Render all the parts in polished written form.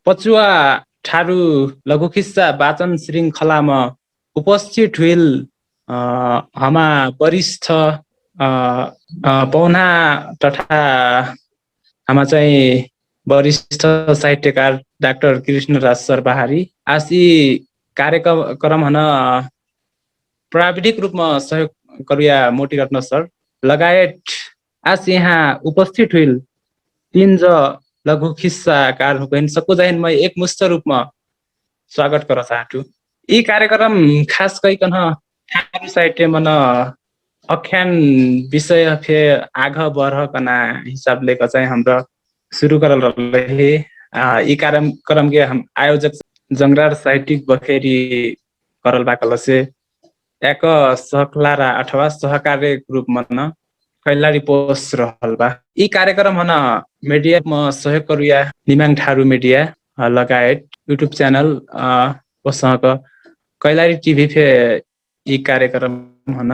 पचुवा ठारू लघु किस्सा वाचन श्रृङ्खलामा उपस्थित हुइल हमा वरिष्ठ पौना तथा हमा चाहिँ वरिष्ठ साहित्यकार डाक्टर कृष्णराज सरबहारी आसी कार्यक्रम हन प्राविधिक रूपमा सहयोग करिया मोटी रत्न सर लगायत आज यहाँ उपस्थित हुइल तीन लघु किस्साकार हुकैन सबको चाहिँ मैं एक मुस्त रूपमा स्वागत गर्न चाहन्छु। यी कार्यक्रम खास गरिकन ठारू साहित्य मन आख्यान विषय फे आग बढकना हिसाबले चाहिँ हाम्रो सुरु करल रहे। यी कार्यक्रम के हम आयोजक जंगरार साहित्यिक बखेरी करल बाकल से एक सहकलारा अथवा सहकार्य रूप मन कैलारी पोस्ट रहल बा। यी कार्यक्रम हन मीडिया में सहयोग करिया निमाङ ठारू मीडिया लगायत यूट्यूब चैनल वसँग कैलारी टीवी फे यी कार्यक्रम हन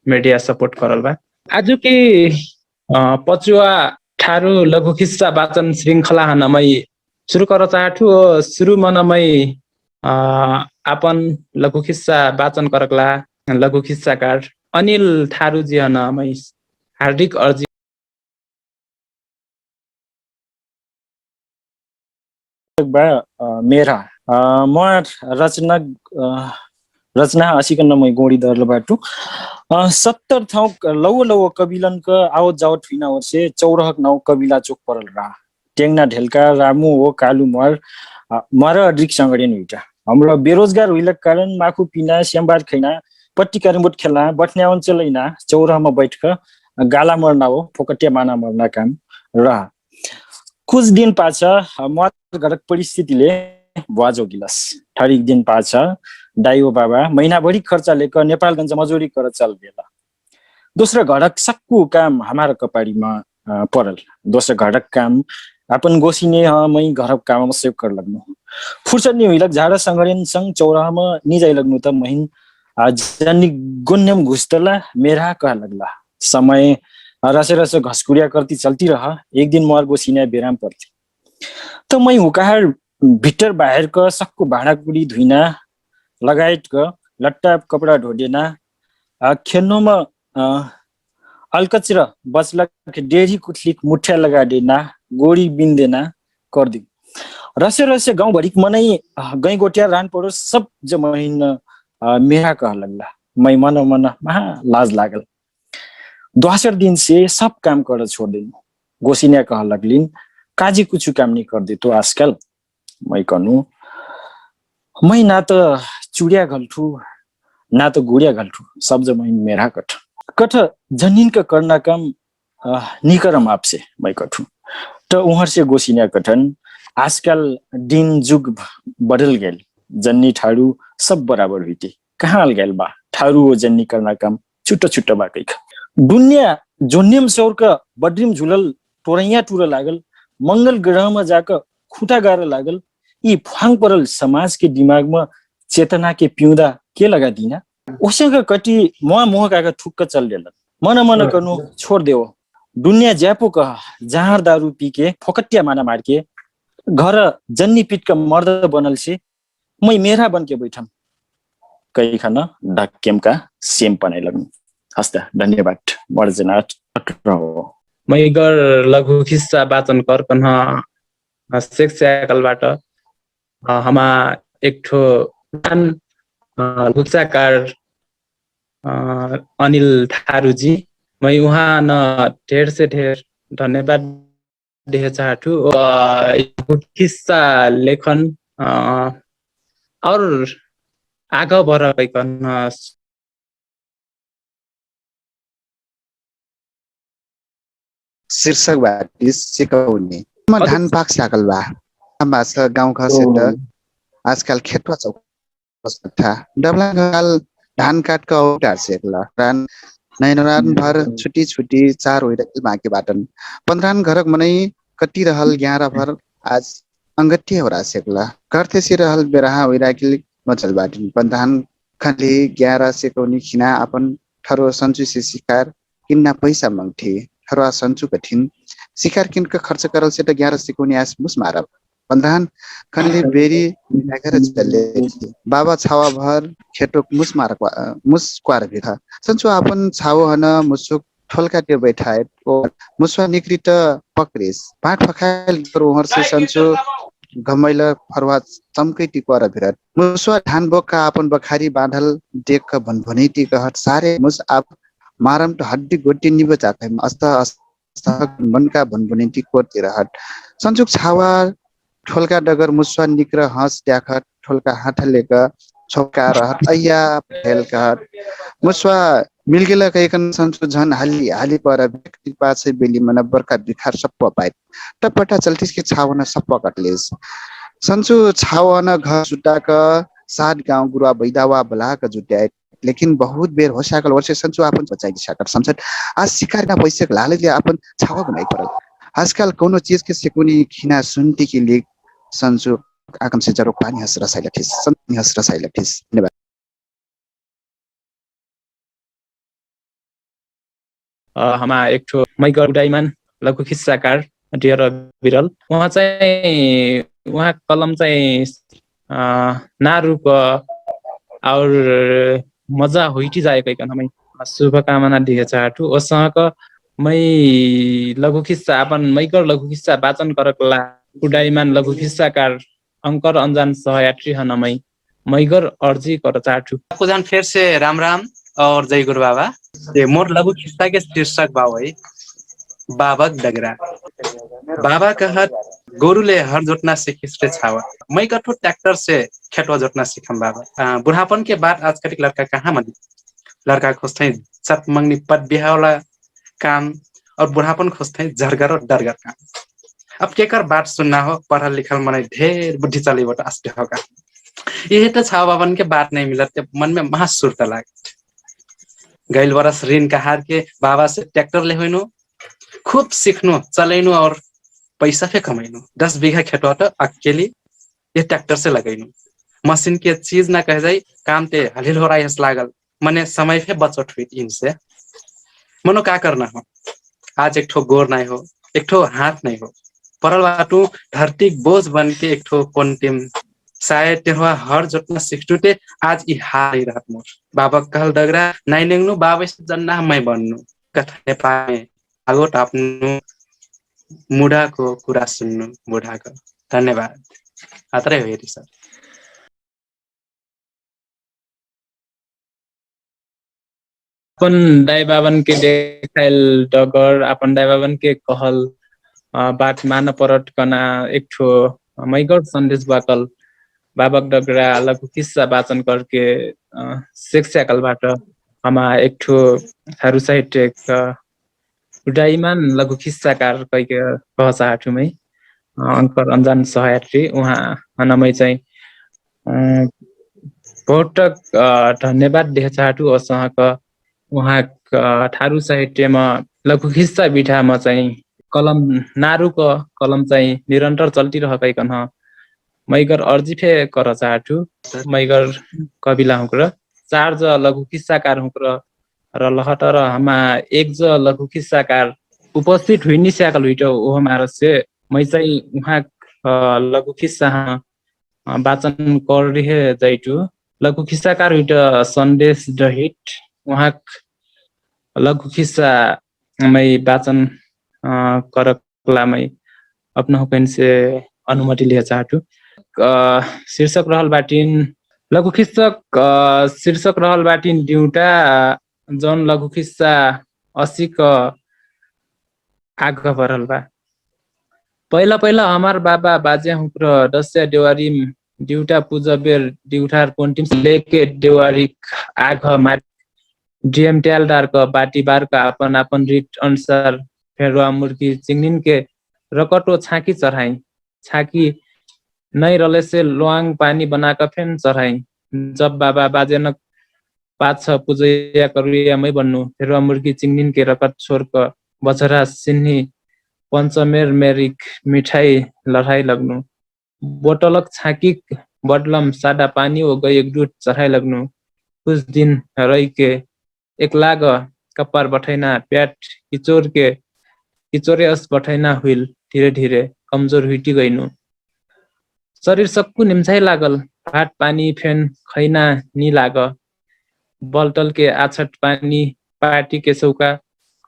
मीडिया सपोर्ट करल बा। आज की पचुवा ठारू लघु किस्सा वाचन श्रृंखला हन मैं शुरू कर चाहछु। शुरू मन मैं अपन लघु किस्सा वाचन करकला लघु किस्साकार अनिल ठारू जी हन मैं हार्दिक अर्जी मेरा म रचना असिकन मै गोडी दर्लबाटु 70 ठाउँ लौ कबिलन क आवत जावत फिना वर्षे 94 नाउ कबिला चोक परल रा टेंगना ढेलका रामु हो कालु मर अड्रिक संगठन हुइटा हाम्रो बेरोजगार हुइलक कारण माखु पिना श्यामबार खैना पट्टी कारिमबोट खेला बट्न्या अञ्चलैना चौरामा बैठक गाला मर्ना हो फोकटिया माना मर्ना काम र कुछ दिन पाछा म घरक परिस्थितिले वाजो गिलास ठरिक दिन पाछा दाइयो बाबा महिनाभरि खर्च लेकर नेपालगञ्ज मजूरी कर चल गेला। दोस्रो घरक सक्कु काम हमारा कपाडीमा परल। दोस्रो घरक काम अपन गोसिने मै घरक काम सेव कर लाग्नु फुर्सद नि हुइलक झाडा संगठन संग चौरामा नि जाइ लाग्नु त महिन जनी गुन्यम घुस्तला मेरा कह लगला। समय रसे रसे घसकुरिया करती चलती रहा। एक दिन मोर गोसिने बेराम पर्थे त मै हुकाहार भिटर बाहिर क सक्कु भाँडा कुडी धुइना लगायत क लट्टा कपडा ढोडेना खेल्नुमा अलकचरा बचला डेरी कुठलिक मुठ्या लगा देना गोडी बिन्देना करदी रसे रसे गाउँ भरिक मनै गई गोटिया रान पड़ो सब जमहिन मेरा कह लगला। मै मन महा लाज लागल। दोसर दिन से सब काम कर छोड़ देनु। गोसिन्या कह लगलिन काजी कुछ काम नहीं कर दे तो आजकल मै कनु मै ना तो चुड़िया घल्ठू ना तो गुड़िया घल्ठू सब जमै मेरा कठ जनीन का करना काम निकरम आपसे मै कठू तो उहर से गोसिन्या कठन आजकल दिन जुग बदल गेल जन्नी ठाड़ू सब बराबर हुईते कहाँ गेल बा ठाड़ू जन्नी करना काम छुट्टा छुट्टा बाकै दुनिया जोन्यम सौर का बड्रीम झुलल टोरैया टुर लागल मंगल ग्रह में जाकर खुटा गार लागल। यी फांग परल समाज के दिमाग में चेतना के पिउँदा के लगा दीना ओसँग कटी मोह काका ठुक्क चल देला मन कनु छोड़ देओ दुनिया ज्यापो कह जहाँ दारू पी के फोकटिया माना मार के घर जन्नी पीट का मर्द बनल से मै मेरा बन के बैठम कई खाना ढक्केम का सेम पनाइ लाग्नु। हस्ता धन्यवाद। मर्जनाथ मैगर लघु किस्सा वाचन करकन सेक्सकलबाट हमा एक ठो लुच्चाकार अनिल ठारू जी मैं वहाँ न ढेर से ढेर धन्यवाद दिए चाहछु। किस्सा लेखन और आगे बढ़ाइकन शीर्षक बाटी सिकाउने म धान पाक साकल बा भाषा गाउँ खसे त आजकल खेतवा चौक था डबला गाल धान काट का औटार सेकला रान नैनरान भर छुटी चार होइरकल बाकी बाटन 15 घरक मनै कटी रहल 11 भर आज अंगठी होरा सेकला करथे सि रहल बेराहा होइराकिल मचल बाटिन 15 खाली 11 सेकौनी खिना अपन ठरो सन्चु से शिकार किन्ना पैसा मंगथे ठरो सन्चु कठिन शिकार किनका खर्च करल से त 11 सेकौनी आस मुस मारब पंद्रहन खनले बेरी मिलाकर चले बाबा छावा भर खेटोक मुस क्वार भिखा संचो अपन छावो हन मुसुक ठोलका त्यो बैठाए ओ मुसवा निक्रिट पक्रिस पाठ फखाइल ओहर से संचो घमैला फरवा चम्कै टिपर भिरत मुसवा धान बोका अपन बखारी बाँधल देख भनभनी टिक हट सारे मुस आप मारम तो हड्डी गोटी निब जाकै अस्त मनका भनभनी टिक तिर हट संचुक छावा ठोलका डगर मुसवा निक्र हँस द्याखट ठोलका हाथलेक छोका रहत अय्या फेलका मुसवा मिलगिला कैकन संसु झन हाली हाली पर व्यक्ति पाछे बेली मन बर्खा बिखार सप्प पाइ टपटा चल्तिस के छावन सप्प कटलेस संसु छावन घर जुटाक सात गाउँ गुरुवा बैदावा बलाक जुटाए लेकिन बहुत बेर होसाकल वर्ष संसु आपन बचाइ दिसाकर समझत आज शिकार ना पैसे लाले आपन छावा बनाइ परल आजकल कोनो चीज के सेकुनी खिना सुनती के लिए संसु आकम से जरो पानी हस रसाइला ठिस सन्नी हस रसाइला ठिस धन्यवाद हमा एक ठो मैगर उडाइमान लघु खिस्साकार डियर विरल उहाँ कलम चाहिँ नारूप और मजा होइटी जाएकै हमें शुभकामना दिए चाहटु ओसँग मै लघु खिस्सा अपन मैगर लघु खिस्सा वाचन करकला उडाइमान लघु खिस्साकार अंकर अंजान सहयात्री हनमै मैगर अर्जी कर चाहटु आपको जान फिर से राम राम और जय गुरु बाबा। ये मोर लघु खिस्सा के शीर्षक बाव है बाबक डगरा। बाबा कहत गोरुले हर जोतना सिखिस रे छावा मैं कठो ट्रैक्टर से खेतवा जोतना सिखम बाबा। बुढ़ापन के बाद आज कटिक लड़का कहाँ मनी लड़का खोजते चट मंगनी पद बिहा वाला काम और बुढ़ापन खोजते झरगर और डरगर काम। अब के कर बात सुनना हो पढ़ल लिखल मन ढेर बुद्धि चली बट आस्ते होगा ये तो छावा बाबन के बात नहीं मिलत मन में महासुरत लागे। गैल बरस ऋण कहार के बाबा से ट्रैक्टर ले होइनु खूब सीखनु चलैनु और पैसा फे कमैनु 10 बीघा खेतवा तो अकेले ये ट्रैक्टर से लगैनु मशीन के चीज ना कह जाई काम ते हलिल हो रहा लागल मने समय फे बचत हुई इनसे मनो का करना हो आज एक ठो गोर नहीं हो एक ठो हाथ नहीं हो परल बाटू धरती बोझ बन के एक ठो कोन्टिम शायद तेहवा हर जोतना सिखटुटे आज ई हार ही रहत मोर बाबा कहल डगरा नाइ नेंगनु बाबा से जन्ना मैं बन्नु कथा पाए आगो टाप्नु मुढा को कुरा सुन्नु बुढा को धन्यवाद अत्रै हो हेरी सर। अपन दाई बाबन के देखाइल डगर अपन दाई बाबन के कहल बात मान परट कना एक ठो मैगर संदेश बाकल बाबक डगरा लघु किस्सा वाचन करके शिक्षाकलबाट हमा एक ठो थारू साहित्य उडाइमान लघु किस्साकार कैके कह चाहछु मै अंकर अंजान सहयात्री उहाँ हनमै चाहिँ बहुत धन्यवाद देख चाहछु असँग उहाँ थारू साहित्यमा लघु किस्सा बिठामा चाहिँ कलम नारूको कलम चाहिँ निरन्तर चल्टिरहेकैकन मैगर अर्जी फे कर चाहछु मैगर कविला हुक्र चार्ज लघु किस्साकार हुक्र र लहटर हमा एक ज लघु किस्साकार उपस्थित हुइनि स्याकल हुइटो ओह मारसे मै चाहिँ उहाँ लघु किस्सा वाचन कर रहे जाइटु लघु किस्साकार हुइटो संदेश दहित उहाँ लघु किस्सा मै वाचन करकला मै अपना हुकन से अनुमति लिया चाहछु। शीर्षक रहल बाटिन लघु किस्सक शीर्षक रहल बाटिन डिउटा जन लघु किस्सा 80 क आग भरल बा। पहिला पहिला हमार बाबा बाजे हुक्र दस्या देवारी डिउटा पूजा बेर डिउठार कोन्टिम लेके देवारी आग मार डीएम ट्यालदार का बाटी बार का अपन अपन रीत अनुसार फेरवा मुर्गी चिंगनिन के रकटो छाकी चढ़ाई छाकी नहीं रले से लोआंग पानी बनाकर फेन चढ़ाई जब बाबा बाजे न 5-6 पूजा करुया मै बन्नु फेरवा मुर्गी चिंगनिन के रकट छोर का बछरा सिन्ही पंचमेर मेरिक मिठाई लड़ाई लगनु बोतलक छाकी बदलम सादा पानी हो गई एक दूध चढ़ाई लगनु कुछ दिन रही के एक लाग कपार बठैना प्याट किचोरे अस बठैना हुइल धीरे धीरे कमजोर हुइटी गइनु शरीर सक्कु निम्छाइ लागल, भात पानी फेन खैना नि लाग, बलटल के आछट पानी पाटी के चौका,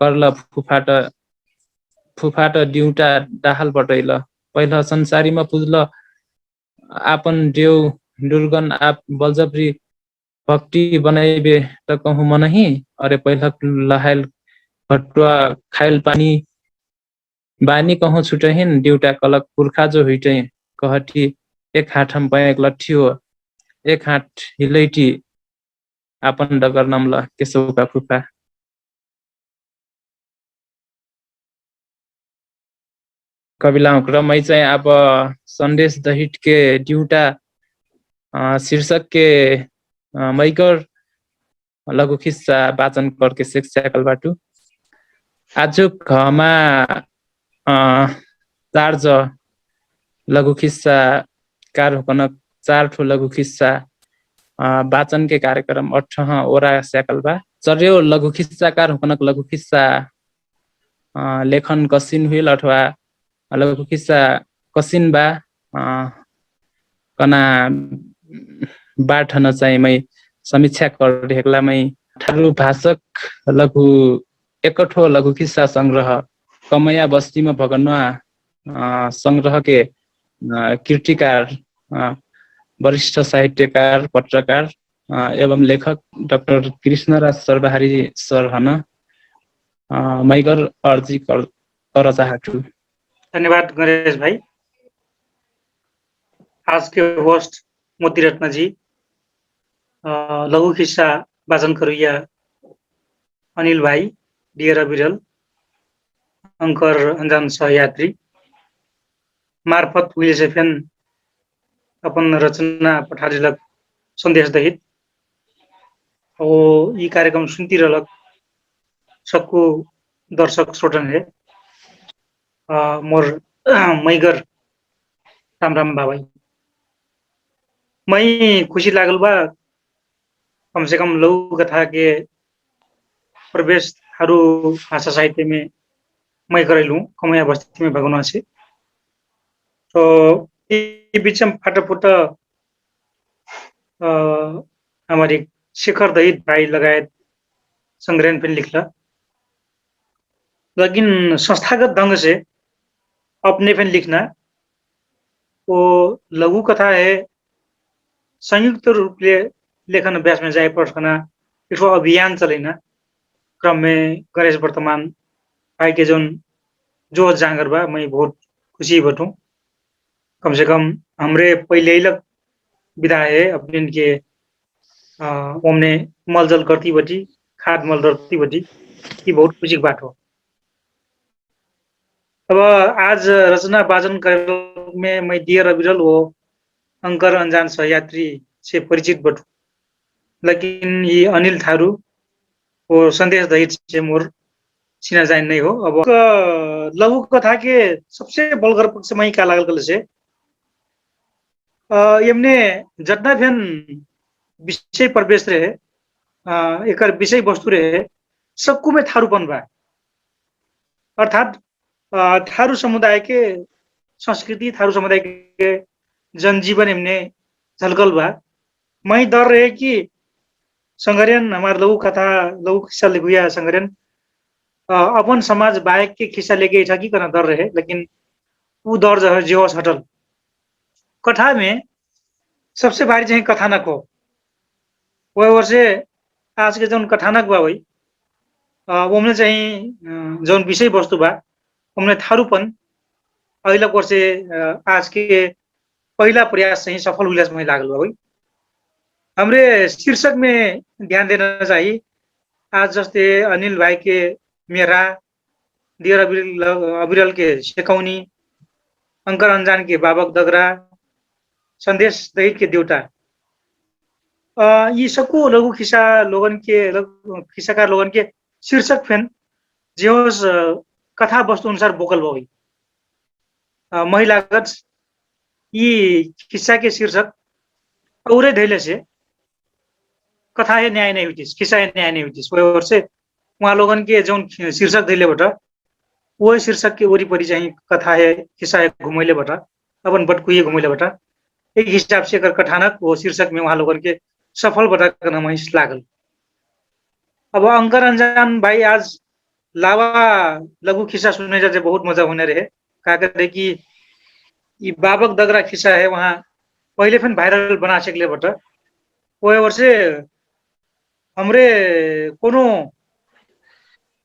करल फुफाट डिउटा डाहाल बटैल, पहिला संसारीमा पुज्ल आपन देव दुर्गन आप बलजबरी भक्ति बनाइबे त कहूँ मनही, अरे पहिला लहाइल भटुवा खाइल पानी बानी कहूँ छुटहिन, डिउटा कलक पुर्खा जो हुइटै कहठी, एक हात हम पैक लट्ठी हो, एक हात हिलैटी आपन डगर नम्ल केशवका फुफा। कविलाम क्रमै चाहिँ अब सन्देश दहिट के ड्यूटा शीर्षक के मैकर लघु खिस्सा वाचन करके सेक्सकल बाटू आज घमा चार्ज लघु खिस्सा कार होकन चार ठो लघु खिस्सा वाचन के कार्यक्रम अठह ओरा स्याकलबा चर्यो लघु खिस्सा कार होकनक लघु खिस्सा लेखन कसिन हुइल अथवा लघु खिस्सा कसिन बा कना बाठन चाहिँ मै समीक्षा गरेकोला मै थारू भाषक लघु एकठो लघु खिस्सा संग्रह कमया बस्तीमा भगन्वा संग्रह के कीर्तिकार वरिष्ठ साहित्यकार पत्रकार एवं लेखक डाक्टर कृष्णराज सर्वहारी सर हन मैगर अर्जी कर चाहछु। धन्यवाद गणेश भाई। आज के होस्ट मोतीरत्न जी, लघु खिस्सा वाचन करुया अनिल भाई, डियर अविरल, अंकर अंजान सहयात्री मार्फत विलेसेफेन अपन रचना पठारिलक संदेश दहित और ये कार्यक्रम सुनती रहलक सबको दर्शक श्रोतन है मोर मैगर राम राम बाबाई। मैं खुशी लागल बा कम से कम लघु कथा के प्रवेश हारू भाषा साहित्य में मैं करेलू कमया बस्ती में भगवान से। तो ये बीच में फटाफट हमारी शेखर दहित भाई लगायत संग्रहण पे लिखला, लेकिन संस्थागत ढंग से अपने पे लिखना वो लघु कथा है संयुक्त रूप से लेखन अभ्यास में जाए पड़ना इसको अभियान चलेना क्रम में गणेश वर्तमान भाई के जो जांगर बा मैं बहुत खुशी बटू। कम से कम हमरे पहले ही लग विदा है अपने के हमने मलजल करती बटी खाद मल करती बटी ये बहुत खुशी की बात हो। अब आज रचना वाचन कर में मैं डियर अविरल वो अंकर अंजान सहयात्री से परिचित बटू, लेकिन ये अनिल थारू वो संदेश दहित से मोर चिना जान नहीं हो। अब लघु कथा के सबसे बलगर पक्ष में का लागल से यमने जतना फेन विषय प्रवेश रहे एक विषय वस्तु रहे सबको में थारूपन बा, अर्थात थारू समुदाय के संस्कृति थारू समुदाय के जनजीवन एमने झलकल बा। मैं डर रहे कि संग्रहण हमारे लघु कथा लघु खिस्सा लिखुया संग्रहण अपन समाज बायक के खिस्सा लेके था कि करना डर रहे, लेकिन वो डर जो हटल। कथा में सबसे भारी चाहिए कथानक हो, वह वर्ष आज के जो कथानक बा वही उमने चाहिए जो विषय वस्तु बा उमने थारूपन अगला वर्ष आज के पहला प्रयास चाहिँ सफल हुइलास में लागल बा वही। हमरे शीर्षक में ध्यान देना चाहिए। आज जस्ते अनिल भाई के मेरा, डियर अविरल के शेकौनी, अंकर अंजान के बाबक दगरा, संदेश दहित के देवता, ये सबको लघु खिस्सा लोगन के खिस्साकार लोगन के शीर्षक फेन जो कथा वस्तु अनुसार बोकल हो गई महिलागत ये खिस्सा के शीर्षक औरे धैले से कथा है न्याय नहीं हुई, खिस्सा है न्याय नहीं हुई। वह से वहाँ लोगन के जो शीर्षक धैले बटा वो शीर्षक के वरिपरि चाहिँ कथा है खिस्सा है घुमैले बटा अपन बटकुए घुमैले बटा एक हिसाब से एकर कथानक वो शीर्षक में वहाँ लोगन के सफल बताकर हमें लागल। अब अंकर अंजान भाई आज लावा लघु खिस्सा सुनने जाते बहुत मजा होने रहे। का करे कि ये बाबक दगरा खिस्सा है वहाँ पहले फिर वायरल बना सकले बट वो वर्ष हमरे कोनो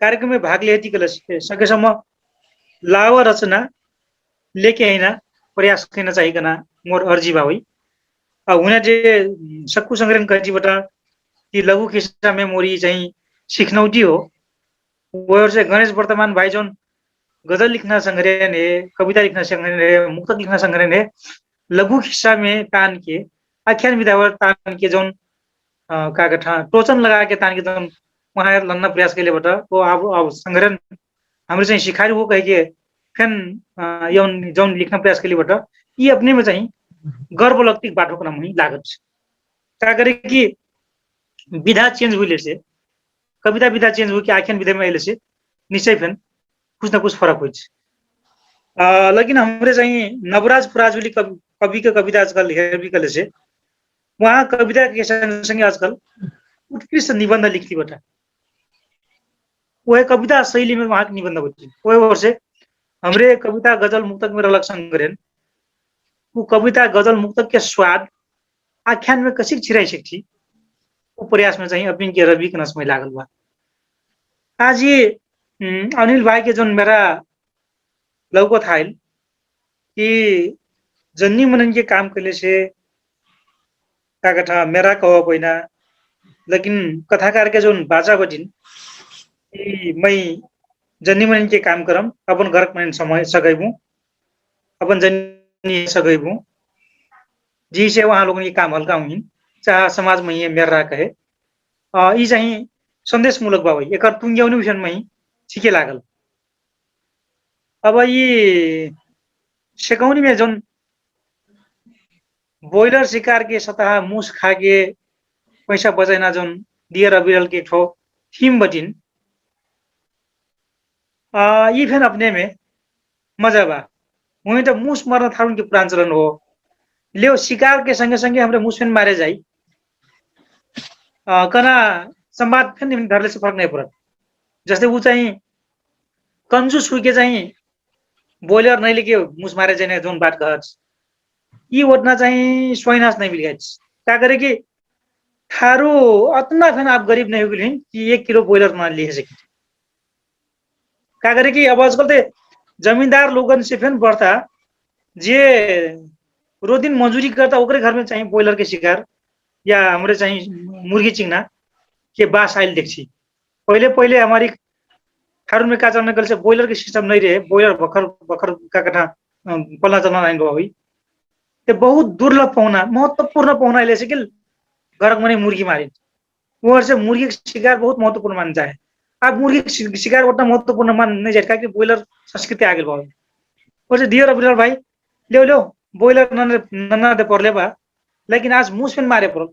कार्यक्रम में भाग लिए कल सकेसम्म लावा रचना लेके आइना प्रयास करना चाहिए कना मोर अर्जी बा हुई। अब हुने जे सक्कु संग्रहण कजीबाट ती लघु खिस्सा मेमोरी चाहिँ सिखनौटी हो। वो से गणेश वर्तमान भाई जोन गजल लिखना संग्रहण है, कविता लिखना संग्रहण है, मुक्तक लिखना संग्रहण है, लघु खिस्सा में तान के आख्यान विधावर तान के जोन का गठा टोचन लगा के तान के जोन वहाँ लन्न प्रयास के लिए बता वो अब संग्रहण हमरे चाहिँ सिखाई हो कह के फिर यौन जोन लिखना प्रयास के लिए बता ये अपने में चाहिँ गर्व लगती बाटो को नहीं लागत क्या करे कि विधा चेंज हुई से कविता विधा चेंज हुई कि आख्यान विधा में से निश्चय फिर कुछ ना कुछ फरक हो। लेकिन हमरे चाहिँ नवराज पराजुली कवि के कविता आजकल हेर कले से वहाँ कविता के संगे आजकल उत्कृष्ट निबंध लिखती बता वह कविता शैली में वहाँ निबंध होती वह वर्ष हमरे कविता गजल मुक्तक में रलक संग्रहण वो कविता गजल मुक्तक के स्वाद आख्यान में कसी छिराई सकती वो प्रयास में चाहिए अपनी के रवि के नसमय लागल बा। आज ये अनिल भाई के जो मेरा लौको था कि जन्नी मनन के काम के लिए से का कथा मेरा कहो कोई ना लेकिन कथाकार के जो बाजा बजिन मैं जन्नी मनन के काम करम अपन घर में समय सगैबू अपन जन्नी सगैबू जी से वहाँ लोगों के काम हल्का हुई चाहे समाज में ये मेरा कहे ये चाहिँ सन्देशमूलक बाबा एक टुंग्याउने विषयमा ठिकै लागल। अब ये सिकाउने में जोन बॉयलर शिकार के सतह मूस खा के पैसा बचाइना जोन डियर अबिरल के ठो थीम बटिन ये फिर अपने में मजा बा वही तो मूस मारना था उनके पुरान चलन हो ले शिकार के संगे संगे हमरे मूस फिर मारे जाई कना संवाद फिर धरले से फर्क नहीं पड़त जैसे वो चाहिए कंजूस हुई के चाहिए बॉयलर नहीं लेके मूस मारे जाने जोन बात कहत ये ओतना चाहिए स्वाइनास नहीं मिल गया क्या करे कि थारो अतना फिर आप गरीब नहीं हुए कि 1 किलो बॉयलर ना ले सके क्या करे कि अब आजकल तो जमींदार लोगन से फिर बढ़ता जे रोज दिन मजूरी करता ओकरे घर में चाहिए बॉयलर के शिकार या हमारे चाहिए मुर्गी चिंगना के बास आयल देखी पहले पहले हमारी थारू में का चलने से बॉयलर के सिस्टम नहीं रहे बॉयलर बखर बखर का कथा पल्ला चलना नहीं हुई तो बहुत दुर्लभ पहुना महत्वपूर्ण पहुना ले सके घर में मुर्गी मारे वो से मुर्गी का शिकार बहुत महत्वपूर्ण मान जाए आप मुर्गी शिकार उतना महत्वपूर्ण मान नहीं जाए कि बॉयलर संस्कृति आगे बढ़े और डियर अबिरल भाई ले लो बॉयलर नन्ना दे पड़ले बा लेकिन आज मूस फिन मारे पड़ो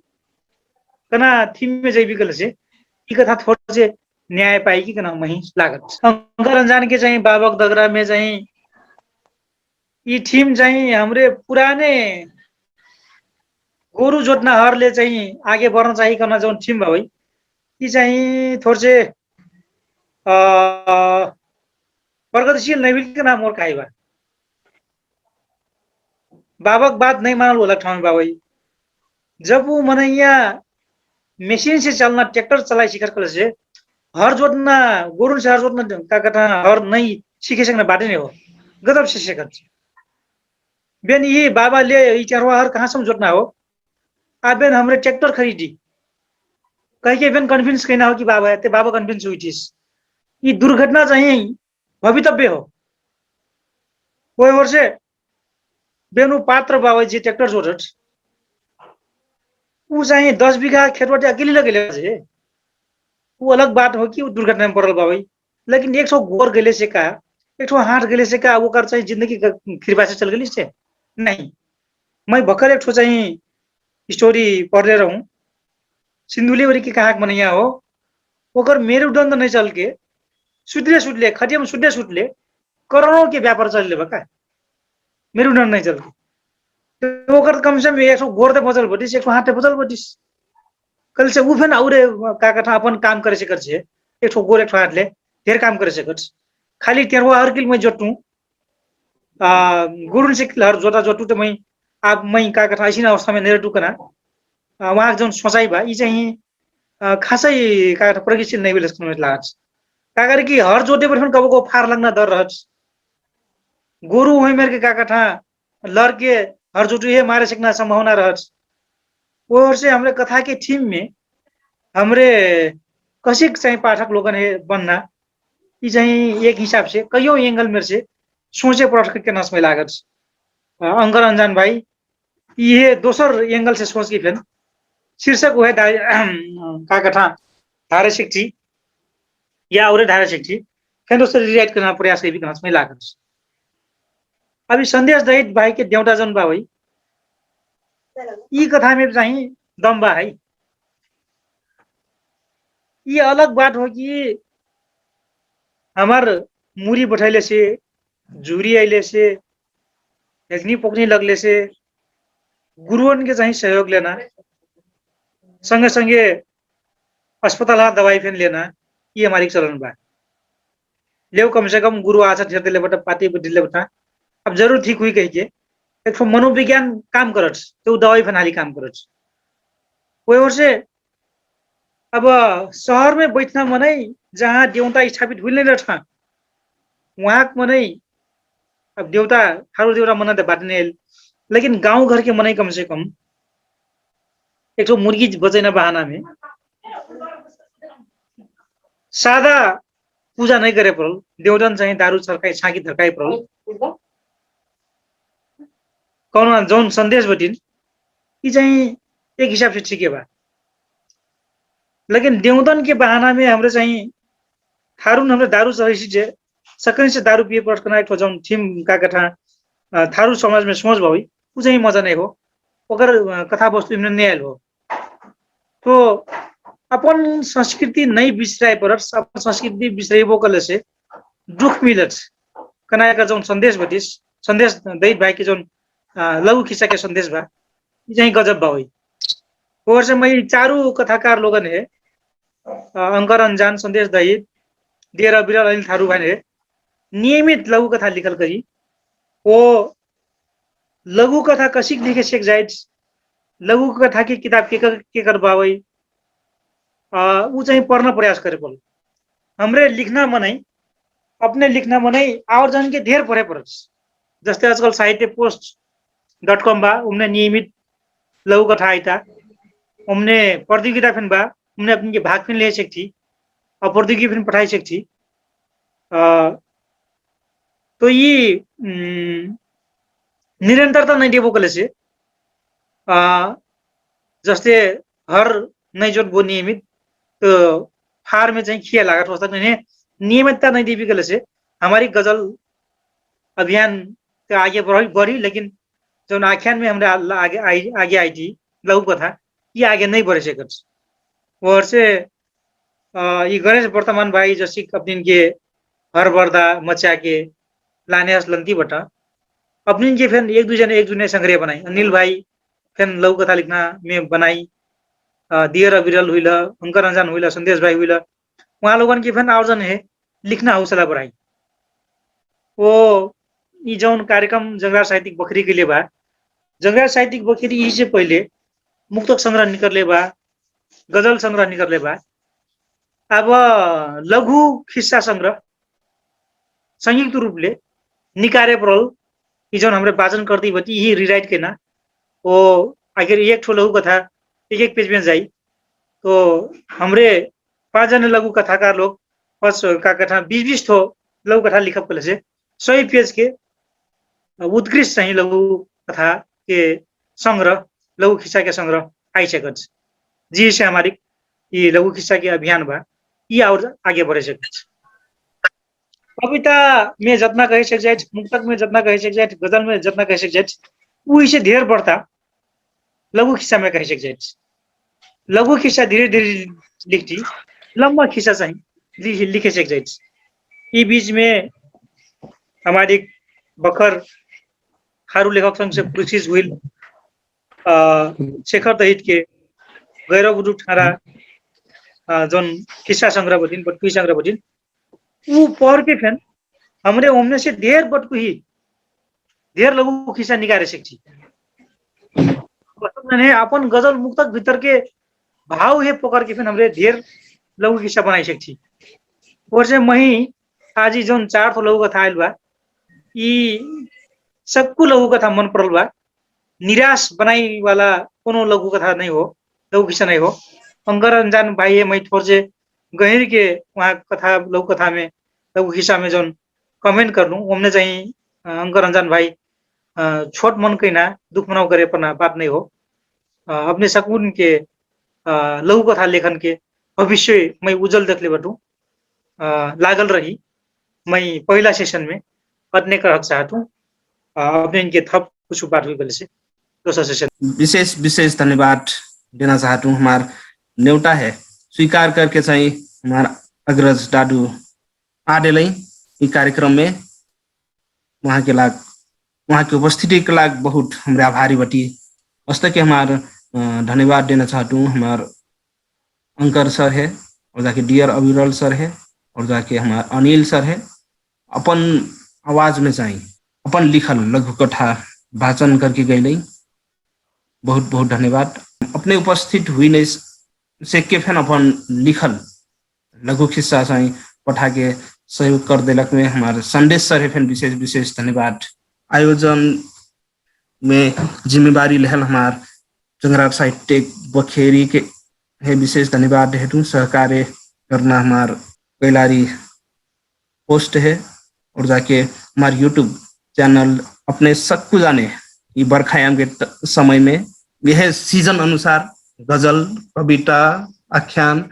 कना थीम में जैविक से ये कथा थोड़ा से न्याय पाएगी कना वहीं लागत अंकर अनजान के चाहिए बाबक दगरा में चाहिए ये थीम चाहिए हमरे पुराने गोरु जोतना हर ले चाहिए आगे बढ़ना चाहिए करना जो थीम भाई ये चाहिए थोड़े से प्रगतिशील नहीं मिल के नाम और काई बा बाबक बात नहीं मानल होला ठाउँ बाबा जब वो मनैया मशीन से चलना ट्रैक्टर चलाई शिकार कर से हर जोतना गोरु से हर जोतना का कथा हर नहीं सीखे सकना बात नहीं हो गजब से सीखत बेन ये बाबा ले ये चरवा हर कहाँ से जोतना हो आप बेन हमरे ट्रैक्टर खरीदी कहीं के बेन कन्विंस कहना हो कि बाबा है बाबा कन्विंस हुई थी ये दुर्घटना चाहिए भवितव्य हो वो वर्ष बेनु पात्र बाबा जी ट्रैक्टर जोड़त वो चाहिए 10 बीघा खेत अकेले लगे वो अलग बात हो कि वो दुर्घटना में पड़ल बाबा लेकिन 100 गोर गले से का 100 हाथ गले से का वो कर चाहिए जिंदगी कृपा से चल गई से नहीं मैं भक्कर एक चाहिए स्टोरी पढ़ ले रहा हूँ सिंधुली की कहा मनैया हो ओकर मेरुदंड नहीं चल के सुटले खटिया में सुटले करोड़ों के व्यापार चल ले बका मेरुदंड नहीं चल तो ओकर कम से कम एक ठो गोड़ ते बचल बटिस, एक ठो हाथ ते बचल बटिस। कल से उ फेन औरे का कथा अपन काम करे सकत छे, एक ठो गोड़ एक ठो हाथ ले ढेर काम करे सकत। खाली तेरवा हर किल में जोटू गुरुन से हर जोटा जोटू तो मैं का कथा ऐसी अवस्था में नहीं टुकना वहाँ जो सोचाइ बा ई चाहिँ खासै का कथा प्रगतिशील नहीं बिलस में लाज का करे कि हर जोटे पर कबो को फार लगना डर रहत। गोरु वही मेरे के का कथा लड़के हर जोटू ये मारे सकना संभावना रहत। और से हमरे कथा के थीम में हमरे कसिक चाहिँ पाठक लोगन है बनना ई चाहिँ एक हिसाब से कईयों एंगल में से सोचे पढ़ के नस में लागत। अंगर अंजान भाई ये दोसर एंगल से सोच के फिर शीर्षक वो है का कथा धारे शिक्षी या और धारे शिक्षी फिर दोसर रिराइट करना प्रयास भी नस में लागत। अभी संदेश दहित भाई के देवटा जन बा भाई ई कथा में चाहिँ दम बा है। ये अलग बात हो कि हमार मुरी बैठैले से जूरी अले से लेखनी पोखनी लगले से गुरुवन के चाहिँ सहयोग लेना संगे संगे अस्पताल दवाई फेन लेना ये हमारी चलन बा। ले कम से कम गुरु आशा ठेर दिले बटा पाती दिले बटा अब जरूर ठीक हुई कह के एक ठो मनोविज्ञान काम करत तो दवाई फेन हाली काम करत। वही ओर से अब शहर में बैठना मनै जहाँ देवता स्थापित हुई नहीं रहा वहाँ मनै अब देवता थारू देवता मना तो बात नहीं लेकिन गांव घर के मनै कम से कम एक तो मुर्गी बचैना बहाना में सादा पूजा नहीं करे पड़ल देवजन चाहिए दारू छर्काई छाकी धरकाई पड़ल कौन जौन संदेश बटिन ये चाहिए एक हिसाब से ठीक है बा। लेकिन देवदन के बहाना में हमरे चाहिए थारून हमरे दारू चढ़ी जे सकन से दारू पिए पड़ एक जौन थीम का कथा थारू समाज में सोच भाई वो चाहिए मजा नहीं हो ओकर कथा वस्तु इमने नहीं आयल हो। तो अपन संस्कृति नहीं बिसराए पर अपन संस्कृति बिसरेबो कले से दुख मिलत कना का जौन संदेश बटिस संदेश दैत भाई के जौन लघु खिस्सा के संदेश बा यही गजब बा हुई। और से मैं चारू कथाकार लोगन है अंकर अंजान संदेश दैत देर बिरल अनिल थारू भाई है नियमित लघु कथा लिखल करी वो लघु कथा कसिक लिखे सेक जाए लघु कथा की किताब के कर बावई वो चाहिए पढ़ना प्रयास करे पड़े हमरे लिखना मनै अपने लिखना मनै और जन के ढेर पढ़े पड़े जस्ते आजकल साहित्य पोस्ट.com बा उमने नियमित लघु कथा आईता उमने प्रतियोगिता फिन बा उमने अपनी के भाग फिन ले सकती और प्रतियोगिता फिन पढ़ाई सकती। तो ये निरंतरता नहीं देवो कले से जस्ते हर नहीं जोट वो नियमित तो फार में चाहिए खिया लागत हो सकता नियमितता नहीं देवी कले से हमारी गजल अभियान तो आगे बढ़ी लेकिन जो आख्यान में हमारे आगे आई थी लघु कथा ये आगे नहीं बढ़े सकत। और से ये गणेश वर्तमान भाई जैसी अपने के हर बर्दा मचा के लाने लंती बटा अपने के फिर एक दूसरे संग्रह बनाई अनिल भाई फिर लघु कथा लिखना में बनाई दियर विरल हुई अंकर अंजान हुई संदेश भाई हुई वहाँ लोगन की फिर आयोजन है लिखना हौसला बढ़ाई। वो ये जौन कार्यक्रम जंगराज साहित्यिक बखरी के लिए बा जंगराज साहित्यिक बखरी यही से पहले मुक्तक संग्रह निकले बा गजल संग्रह निकले बा अब लघु खिस्सा संग्रह संयुक्त रूप ले निकारे पड़ल ये जौन हमरे वाचन करती बती यही रिराइट के ना वो आखिर एक ठो लघु कथा एक पेज में जाई तो हमरे 5 जने लघु कथाकार लोग बस का कथा 20-20 ठो लघु कथा लिखब कले से 100 पेज के उत्कृष्ट चाहिए लघु कथा के संग्रह लघु खिस्सा के संग्रह आई सकत जी से हमारी ये लघु खिस्सा के अभियान बा ये और आगे बढ़े सकत। कविता में जितना कह सक जाए मुक्तक में जितना कह सक जाए गजल में जितना कह सक जाए वो इसे ढेर बढ़ता लघु खिस्सा में कह सक जाए। लघु खिस्सा धीरे धीरे लिखती लंबा खिस्सा चाहिए लिखे सक जाए। ये बीच में हमारी बखर थारू लेखक संघ से पुरस्कृत हुई शेखर दहित के गैरव गुरु ठारा जोन किस्सा संग्रह बटिन बटकुही संग्रह बटिन वो पढ़ के फिर हमरे ओमने से ढेर बटकुही ढेर लघु किस्सा निकाले सकती ने अपन गजल मुक्तक भीतर के भाव है पकड़ के फिर हमरे ढेर लघु किस्सा बनाई सकती और से मही आज जोन 4 ठो लघु कथा आयल बा ई सबको लघु कथा मन पड़ल बा निराश बनाई वाला कोनो लघु कथा नहीं हो लघु किस्सा नहीं हो अंगर अनजान भाई है मैं थोड़ से गहिर के वहाँ कथा लघु कथा में लघु किस्सा में जोन कमेंट कर लूँ हमने चाहिए अंगर अनजान भाई छोट मन के ना दुख मनाव करे पर बात नहीं हो अपने सकून के लघु कथा लेखन के भविष्य मैं उज्जवल देखले बटू लागल रही मैं पहला सेशन में पढ़ने का हक चाहता हूँ अपने इनके थप कुछ बात हुई गले से दूसरा सेशन विशेष धन्यवाद देना चाहता हूँ। हमारा न्योता है स्वीकार करके चाहिए हमारा अग्रज दादू आडेलै इस कार्यक्रम में वहाँ की उपस्थिति के लाग बहुत हमारे आभारी बटी वास्तव के हमारा धन्यवाद देना चाहता हूँ। हमारे अंकर सर है और जाके डियर अविरल सर है और जाके हमारा अनिल सर है अपन आवाज में चाहिए अपन लिखल लघु कथा वाचन करके गई बहुत बहुत धन्यवाद। अपने उपस्थित हुई नहीं से के फैन अपन लिखल लघु किस्सा चाहिए पठा के सहयोग कर दिलक में हमारे संदेश सर है फैन विशेष विशेष धन्यवाद। आयोजन में जिम्मेवारी लहल हमार जंगरार साहित्य बखेरी के है विशेष धन्यवाद हेतु सहकार्य करना हमार कैलारी पोस्ट है और जाके हमारे यूट्यूब चैनल अपने सबको जाने ये बरखायाम के समय में यह सीजन अनुसार गजल कविता आख्यान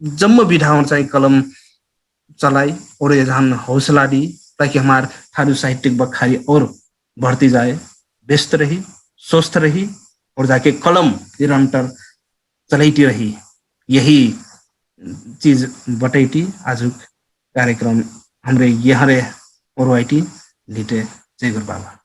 जम्म विधाओं चाहिए कलम चलाई और ये जहां हौसला दी ताकि हमारे थारू साहित्यिक बखारी और बढ़ती जाए व्यस्त रही स्वस्थ रही और जाके कलम निरंतर चलती रही यही चीज बटैती आज कार्यक्रम हमरे यहाँ और वाइटी लिटे जय गुरु बाबा।